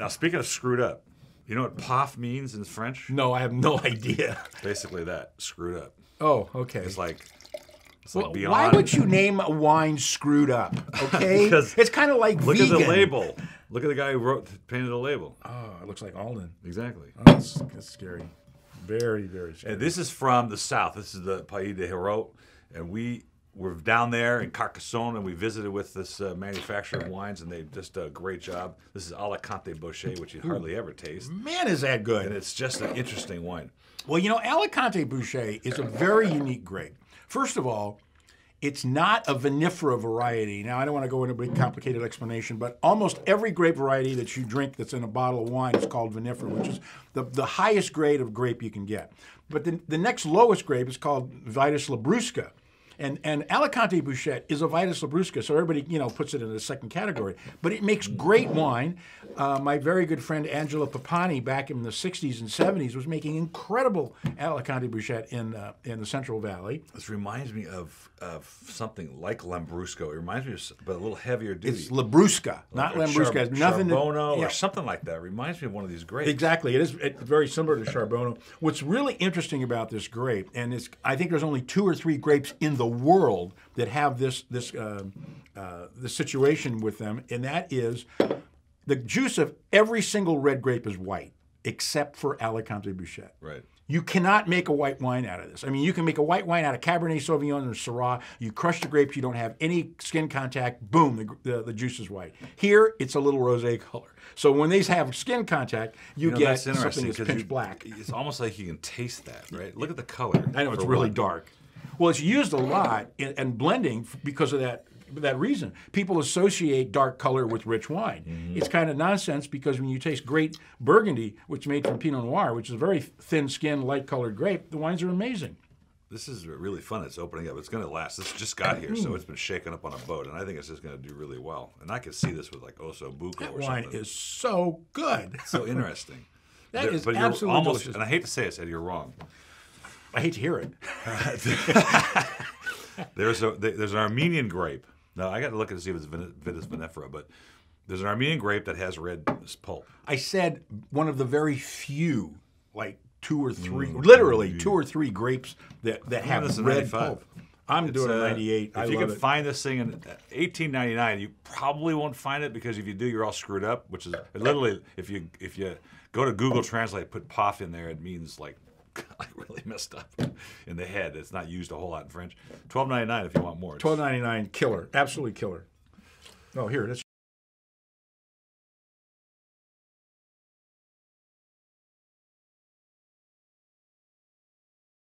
Now, speaking of screwed up, you know what "paf" means in French? No, I have no idea. Basically that, screwed up. Oh, okay. It's like Well, beyond. why would you name a wine screwed up? Okay, Because it's kind of like Look vegan. at the label. Look at the guy who painted the label. Oh, it looks like Alden. Exactly. Oh, that's scary. Very, very scary. And this is from the south. This is the Pays de Hero, and we were down there in Carcassonne, and we visited with this manufacturer of wines, and they just did a great job. This is Alicante Bouschet, which you hardly ever taste, Man, is that good. and it's just an interesting wine. Well, you know, Alicante Bouschet is a very unique grape. First of all, it's not a vinifera variety. Now, I don't want to go into a big complicated explanation, but almost every grape variety that you drink that's in a bottle of wine is called vinifera, which is the highest grade of grape you can get. But the next lowest grape is called Vitis labrusca. And Alicante Bouschet is a Vitis labrusca, so everybody, you know, puts it in the second category. But it makes great wine. My very good friend Angela Papani, back in the 60s and 70s, was making incredible Alicante Bouschet in the Central Valley. This reminds me of something like Lambrusco. It reminds me of, but a little heavier duty. It's labrusca, not Lambrusca. It's nothing to, Charbono yeah. or something like that. It reminds me of one of these grapes. Exactly. It's very similar to Charbono. What's really interesting about this grape, and I think there's only 2 or 3 grapes in the world that have this situation with them, and that is the juice of every single red grape is white, except for Alicante Bouschet. Right. You cannot make a white wine out of this. I mean, you can make a white wine out of Cabernet Sauvignon or Syrah. You crush the grapes, you don't have any skin contact, boom, the juice is white. Here, it's a little rosé color. So when these have skin contact, you get that's something interesting that's pitch black. It's almost like you can taste that, right? Look at the color. I know, it's for really one. dark. Well, it's used a lot in blending because of that reason. People associate dark color with rich wine. Mm-hmm. It's kind of nonsense because when you taste great Burgundy, which is made from Pinot Noir, which is a very thin-skinned, light-colored grape, the wines are amazing. This is really fun. It's opening up. It's going to last. This just got here, so it's been shaken up on a boat, and I think it's just going to do really well. And I could see this with like Osso Bucco That or wine something. is so good. So interesting. That is but absolutely you're almost, delicious. and I hate to say it, Ed, you're wrong. I hate to hear it. There's an Armenian grape. Now I got to look and see if it's Vitis vinifera, but there's an Armenian grape that has red pulp. I said one of the very few, like 2 or 3, literally 2 or 3 grapes that have this in red 95. pulp. I'm doing a 98. I If you love can it. find this thing in $18.99, you probably won't find it because if you do, you're all screwed up. Which is literally, if you go to Google Translate, put "paf" in there, it means like really messed up in the head. It's not used a whole lot in French. $12.99 if you want more. $12.99, killer, absolutely killer. Oh, here it is.